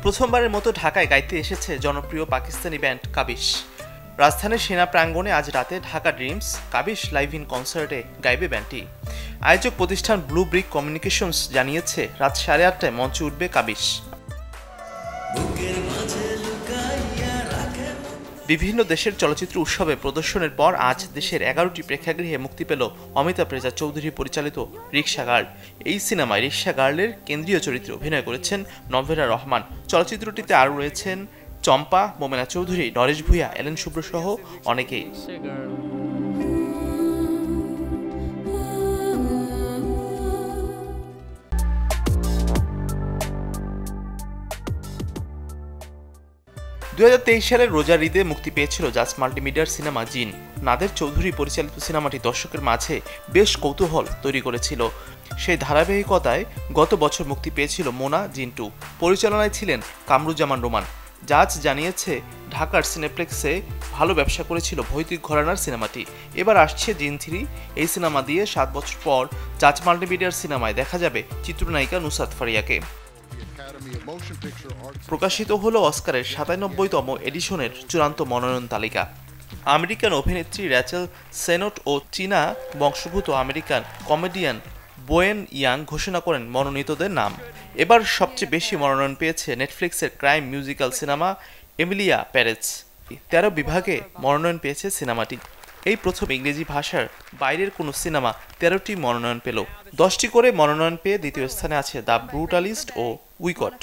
প্রথমবারের মতো ঢাকায় গাইতে এসেছে জনপ্রিয় পাকিস্তানি ব্যান্ড কাবিশ। রাজধানীর সেনা প্রাঙ্গণে আজ রাতে Dhaka dreams Kabish live in কনসার্টে গাইবে ব্যান্ডটি। আয়োজক প্রতিষ্ঠান ব্লু ব্রিক কমিউনিকেশনস জানিয়েছে রাত 8:30টায় মঞ্চে উঠবে কাবিশ। বিভিন্ন দেশের চলচ্চিত্র উৎসবে প্রদর্শনের পর আজ দেশের 11টি প্রেক্ষাগৃহে মুক্তি পেল অমিতাভ রেজা চৌধুরী পরিচালিত রিক্সা গার্ল। এই সিনেমায় রিক্সা গার্লের কেন্দ্রীয় চরিত্রে অভিনয় করেছেন নভেরা রহমান। চলচ্চিত্রটিতে আরও রয়েছেন চম্পা, মোমেনা চৌধুরী, নরেশ ভূঁইয়া, এলেন শুভ্র সহ অনেকেই। 2023 সালের রোজার ঈদে মুক্তি পেয়েছিল জাজ মাল্টিমিডিয়ার সিনেমা জিন। নাদের চৌধুরী পরিচালিত সিনেমাটি দর্শকের মাঝে বেশ কৌতূহল তৈরি করেছিল। সেই ধারাবাহিকতায় গত বছর মুক্তি পেয়েছিল মোনা জিন 2। পরিচালনায় ছিলেন কামরুজ্জামান রোমান। জাজ জানিয়েছে ঢাকার সিনেপ্লেক্সে ভালো ব্যবসা করেছিল ভৌতিক ঘরানার সিনেমাটি। এবার আসছে জিন 3। এই সিনেমা দিয়ে 7 বছর পর জাজ মাল্টিমিডিয়ার সিনেমায় দেখা যাবে চিত্রনায়িকা নুসরাত ফারিয়াকে। প্রকাশিত হলো অস্কারের 97তম এডিশনের চূড়ান্ত মনোনয়ন তালিকা। আমেরিকান অভিনেত্রী র্যাচেল সেনট ও চীনা বংশোদ্ভূত আমেরিকান কমেডিয়ান বোয়েন ইয়াং ঘোষণা করেন মনোনীতদের নাম। এবার সবচেয়ে বেশি মনোনয়ন পেয়েছে নেটফ্লিক্সের crime musical cinema Emilia Perez. 13 বিভাগে মনোনয়ন পেয়েছে সিনেমাটি। এই প্রথম ইংরেজি ভাষার বাইরের কোনো সিনেমা 13টি মনোনয়ন পেল। 10টি করে মনোনয়ন পেয়ে দ্বিতীয় স্থানে আছে দ্য ব্রুটালিস্ট ও উইকট।